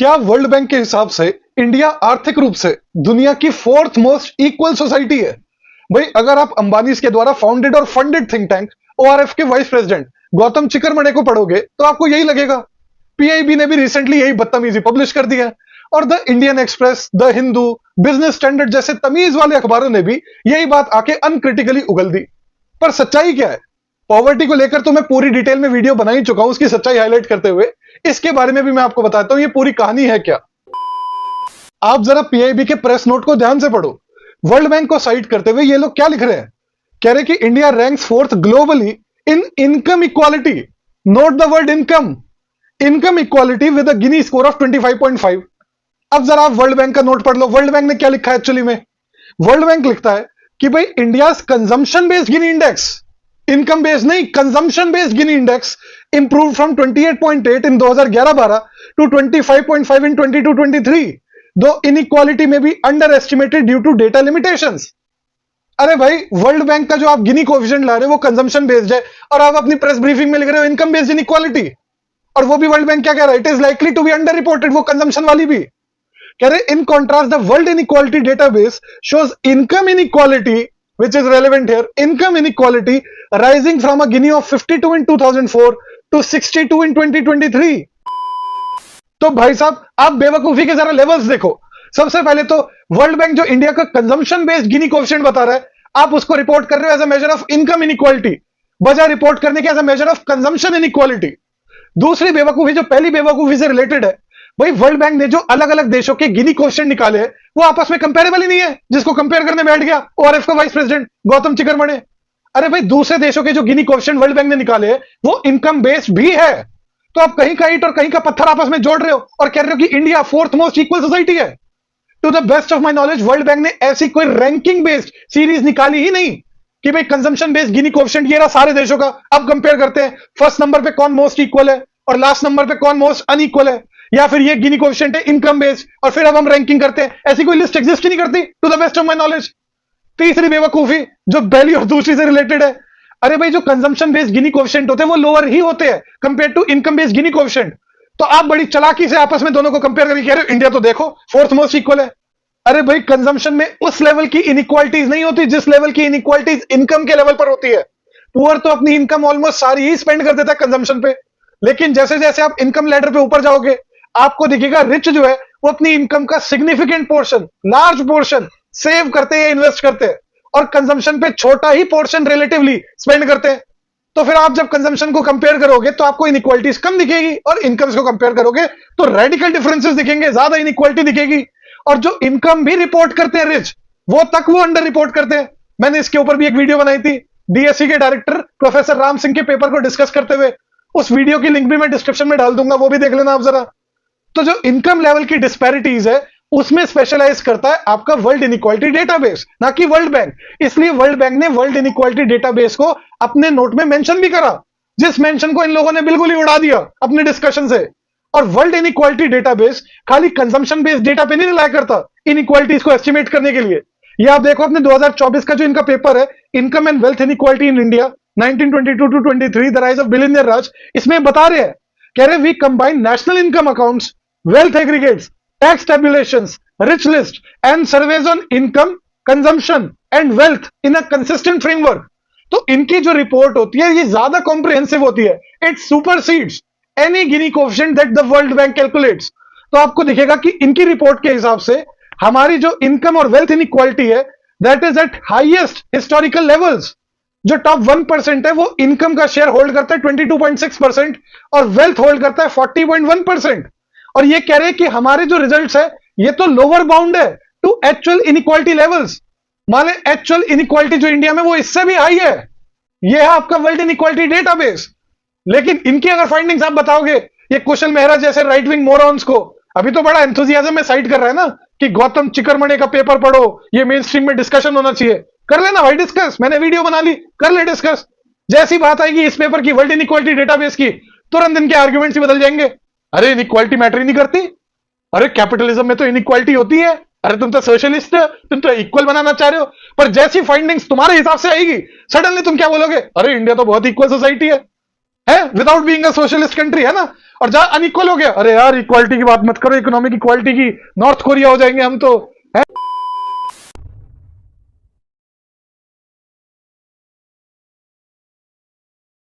क्या world bank के हिसाब से इंडिया आर्थिक रूप से दुनिया की फोर्थ मोस्ट इक्वल सोसाइटी है? भाई, अगर आप अंबानी के द्वारा फाउंडेड और फंडेड थिंक टैंक ओआरएफ के वाइस प्रेसिडेंट गौतम चिकरमणे को पढ़ोगे तो आपको यही लगेगा। पीआईबी ने भी रिसेंटली यही बदतमीजी पब्लिश कर दिया और the Indian express, the Hindu, business standard जैसे तमीज वाले अखबारों ने भी यही बात आके अनक्रिटिकली उगल दी। पर सच्चाई क्या है? पॉवर्टी को लेकर तो मैं पूरी डिटेल में वीडियो बना ही चुका हूं, उसकी सच्चाई हाईलाइट करते हुए इसके बारे में भी मैं आपको बताता हूं ये पूरी कहानी है क्या। आप जरा पीआईबी के प्रेस नोट को ध्यान से पढ़ो। वर्ल्ड बैंक को साइट करते हुए ये लोग क्या लिख रहे हैं? कह रहे कि India ranks fourth globally in income equality. Note the word income. Income equality with a Guinea score of 25.5। अब जरा आप वर्ल्ड बैंक का नोट पढ़ लो। वर्ल्ड बैंक ने क्या लिखा है एक्चुअली में? वर्ल्ड बैंक लिखता है कि भाई India consumption based Gini index, income based नहीं, consumption based Gini index improve from 28.8 in 2011-12 to 25.5 in 22-23, दो इनइक्वालिटी में भी under estimated due to data limitations. अरे भाई, वर्ल्ड बैंक का जो आप गिनी कोएफिशिएंट ला रहे हो वो कंजम्पशन बेस्ड है और आप अपनी प्रेस ब्रीफिंग में लिख रहे हो इनकम बेस्ड इनइक्वालिटी। और वो भी वर्ल्ड बैंक क्या कह रहा है? It is likely to be under reported, वो कंजम्पशन वाली भी कह रहे। In contrast the world inequality database shows income inequality which is relevant here, income inequality rising from a Gini of 52 in 2004 to 62 in 2023। तो भाई साहब, आप बेवकूफी के जरा लेवल्स देखो। सबसे पहले तो वर्ल्ड बैंक जो इंडिया का कंजम्पशन बेस्ड गिनी कोएफिशिएंट बता रहा है, आप उसको रिपोर्ट कर रहे हो as a measure of income inequality, बजाय रिपोर्ट करने के as a measure of consumption inequality. दूसरी बेवकूफी जो पहली बेवकूफी से रिलेटेड है, भाई वर्ल्ड बैंक ने जो अलग अलग देशों के गिनी कोएफिशिएंट निकाले हैं वो आपस में कंपेरेबल ही नहीं है, जिसको कंपेयर करने बैठ गया ओआरएफ का वाइस प्रेसिडेंट गौतम चिकरमणे। अरे भाई, दूसरे देशों के जो गिनी कोएफिशिएंट वर्ल्ड बैंक ने निकाले हैं वो इनकम बेस्ड भी है, तो आप कहीं का ईंट और कहीं का पत्थर आपस में जोड़ रहे हो और कह रहे हो कि India fourth most equal society है। To the best of my knowledge World Bank ने ऐसी कोई रैंकिंग बेस्ड सीरीज निकाली ही नहीं कि भाई कंजम्पशन बेस्ड गिनी कोएफिशिएंट ये रहा सारे देशों का, अब कंपेयर करते हैं फर्स्ट नंबर पे कौन मोस्ट इक्वल है और लास्ट नंबर पे कौन मोस्ट अनइक्वल है, या फिर ये गिनी कोएफिशिएंट है इनकम बेस्ड और फिर अब हम रैंकिंग करते हैं। ऐसी कोई लिस्ट एग्जिस्ट ही नहीं करती to the best of my knowledge. तीसरी बेवकूफी जो पहली और दूसरी से रिलेटेड है, अरे भाई जो कंजम्पशन बेस्ड गिनी कोएफिशिएंट होते हैं वो लोअर ही होते हैं compare to income based Gini coefficient, तो आप बड़ी चालाकी से आपस में दोनों को कंपेयर करके कह रहे हो इंडिया तो देखो फोर्थ मोस्ट इक्वल है। अरे भाई, कंजम्पशन में उस लेवल की इनइक्वालिटीज नहीं होती जिस लेवल की इनइक्वालिटीज इनकम के लेवल पर होती है। पुअर तो अपनी इनकम ऑलमोस्ट सारी ही स्पेंड कर देता है कंजम्पशन पे, लेकिन जैसे जैसे आप इनकम लैडर पे ऊपर जाओगे आपको दिखेगा रिच जो है वो अपनी इनकम का significant portion, large portion save करते हैं, इन्वेस्ट करते हैं, और कंजम्पशन पे छोटा ही पोर्शन रिलेटिवली स्पेंड करते हैं। तो फिर आप जब कंजम्पशन को कंपेयर करोगे तो आपको इनइक्वालिटीज कम दिखेगी और इनकम्स को कंपेयर करोगे तो रेडिकल डिफरेंसेस दिखेंगे, ज्यादा इनइक्वालिटी दिखेगी। और जो इनकम भी रिपोर्ट करते हैं रिच, वो तक वो अंडर रिपोर्ट करते हैं। मैंने इसके ऊपर भी एक वीडियो बनाई थी डीएससी के डायरेक्टर प्रोफेसर राम सिंह के पेपर को डिस्कस करते हुए, उस वीडियो की लिंक भी मैं डिस्क्रिप्शन में डाल दूंगा, वो भी देख लेना आप जरा। तो जो इनकम लेवल की डिस्पैरिटीज है उसमें स्पेशलाइज करता है आपका वर्ल्ड इनइक्वालिटी डेटाबेस, ना कि वर्ल्ड बैंक। इसलिए वर्ल्ड बैंक ने वर्ल्ड इनइक्वालिटी डेटाबेस को अपने नोट में मेंशन भी करा, जिस मेंशन को इन लोगों ने बिल्कुल ही उड़ा दिया अपने डिस्कशन से। और वर्ल्ड इनइक्वालिटी डेटाबेस खाली कंजम्पशन बेस्ड डेटा पे नहीं रिलाय करता इनइक्वालिटीज को एस्टिमेट करने के लिए। ये आप देखो अपने 2024 का जो इनका पेपर है income and wealth inequality in India 1922 to 23 the rise of billionaire Raj, इसमें बता रहे हैं, कह रहे we combine national income accounts, wealth aggregates, tax tabulations, rich list and surveys on income, consumption and wealth in a consistent framework। तो इनकी जो report होती है ये ज्यादा कॉम्प्रिहेंसिव होती है, it supersedes any Gini coefficient that the World Bank calculates. तो आपको दिखेगा कि इनकी रिपोर्ट के हिसाब से हमारी जो इनकम और वेल्थ इनइक्वालिटी है that is eight highest historical levels. जो टॉप 1% है वो इनकम का शेयर होल्ड करता है 22.6% और वेल्थ होल्ड करता है 40.1%। और ये कह रहे हैं कि हमारे जो रिजल्ट्स है ये तो लोअर बाउंड है टू एक्चुअल इनइक्वालिटी लेवल्स। माने एक्चुअल इनइक्वालिटी जो इंडिया में वो इससे भी हाई है। ये है आपका वर्ल्ड इनइक्वालिटी डेटाबेस। लेकिन इनकी अगर फाइंडिंग्स आप बताओगे, ये कुशल मेहरा जैसे राइट विंग मोरॉन्स को अभी तो बड़ा एंथुसियाज्म में साइड कर रहा है ना कि गौतम चिकरमणे का पेपर पढ़ो, ये मेन स्ट्रीम में डिस्कशन होना चाहिए। कर लेना भाई डिस्कस, मैंने वीडियो बना ली, कर ले डिस्कस। जैसी बात आएगी इस पेपर की वर्ल्ड इनइक्वालिटी डेटाबेस की, तुरंत इनके आर्ग्यूमेंट्स ही बदल जाएंगे। अरे इनइक्वालिटी मैटर ही नहीं करती, अरे कैपिटलिज्म में तो इनइक्वालिटी होती है, अरे तुम तो सोशलिस्ट, तुम तो इक्वल बनाना चाह रहे हो। पर जैसी फाइंडिंग्स तुम्हारे हिसाब से आएगी सडनली तुम क्या बोलोगे? अरे इंडिया तो बहुत इक्वल सोसाइटी है। है, without being a socialist country, है ना। और जहां अनइक्वल हो गया, अरे यार इक्वालिटी की बात मत करो, इकोनॉमिक इक्वालिटी की, नॉर्थ कोरिया हो जाएंगे हम तो, है।